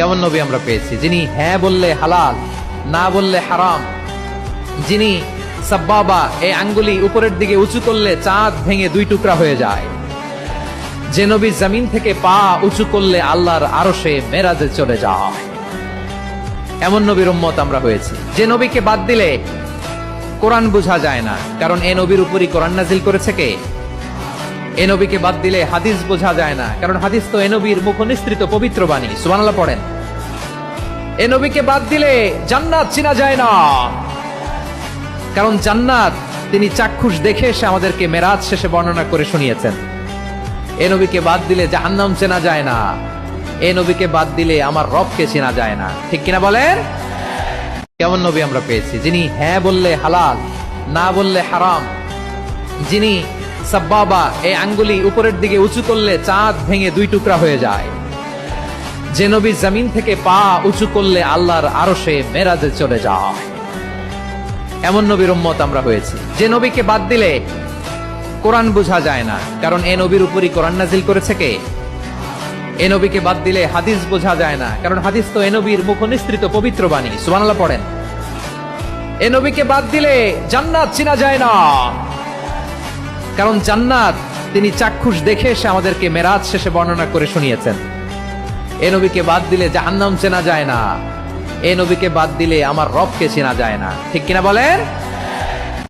কেমন নবী আমরা পেয়েছি, যিনি হ্যাঁ বললে হালাল, না বললে হারাম, যিনি সাব্বাবা এই আঙ্গুলি উপরের দিকে উঁচু করলে চাঁদ ভেঙে দুই টুকরা হয়ে যায়, যে নবী জমিন থেকে পা উঁচু করলে আল্লাহর আরশে মেরাজে চলে যায়। এমন নবীর উম্মত আমরা হয়েছি। যে নবীকে বাদ দিলে কোরআন বোঝা যায় না, কারণ এ নবীর উপরই কোরআন নাজিল করেছে কে? এ নবীকে বাদ দিলে হাদিস বোঝা যায় না, কারণ হাদিস তো এ নবীর মুখ নিঃসৃত পবিত্র বাণী। সুবহানাল্লাহ পড়েন। এ নবীকে বাদ দিলে জান্নাত চিনা যায় না, কারণ জান্নাত তিনি চাক্ষুষ দেখে এসে আমাদেরকে মেরাজ শেষে বর্ণনা করে শুনিয়েছেন। এ নবীকে বাদ দিলে জাহান্নাম চেনা যায় না, এ নবীকে বাদ দিলে আমার রবকে চেনা যায় না। ঠিক কিনা বলেন? কেমন নবী আমরা পেয়েছি, যিনি হ্যাঁ বললে হালাল, না বললে হারাম, যিনি সাব্বাবা এই আঙ্গুলি উপরের দিকে উঁচু করলে চাঁদ ভেঙে দুই টুকরা হয়ে যায়, যে নবী জমিন থেকে পা উঁচু করলে আল্লাহর আরশে মেরাজে চলে যায়। এমন নবীর উম্মত আমরা হয়েছি। যে নবীকে বাদ দিলে কোরআন বোঝা যায় না, কারণ এ নবীর উপরই কোরআন নাজিল করেছে কে? এ নবীকে বাদ দিলে হাদিস বোঝা যায় না, কারণ হাদিস তো এ নবীর মুখ নিঃসৃত পবিত্র বাণী। সুবহানাল্লাহ পড়েন। এ নবীকে বাদ দিলে জান্নাত চিনা যায় না, কারণ জান্নাত তিনি চাক্ষুষ দেখে এসে আমাদেরকে মেরাজ শেষে বর্ণনা করে শুনিয়েছেন। এ নবীকে বাদ দিলে জাহান্নাম চেনা যায় না, এ নবীকে বাদ দিলে আমার রবকে চেনা যায় না। ঠিক কিনা বলেন?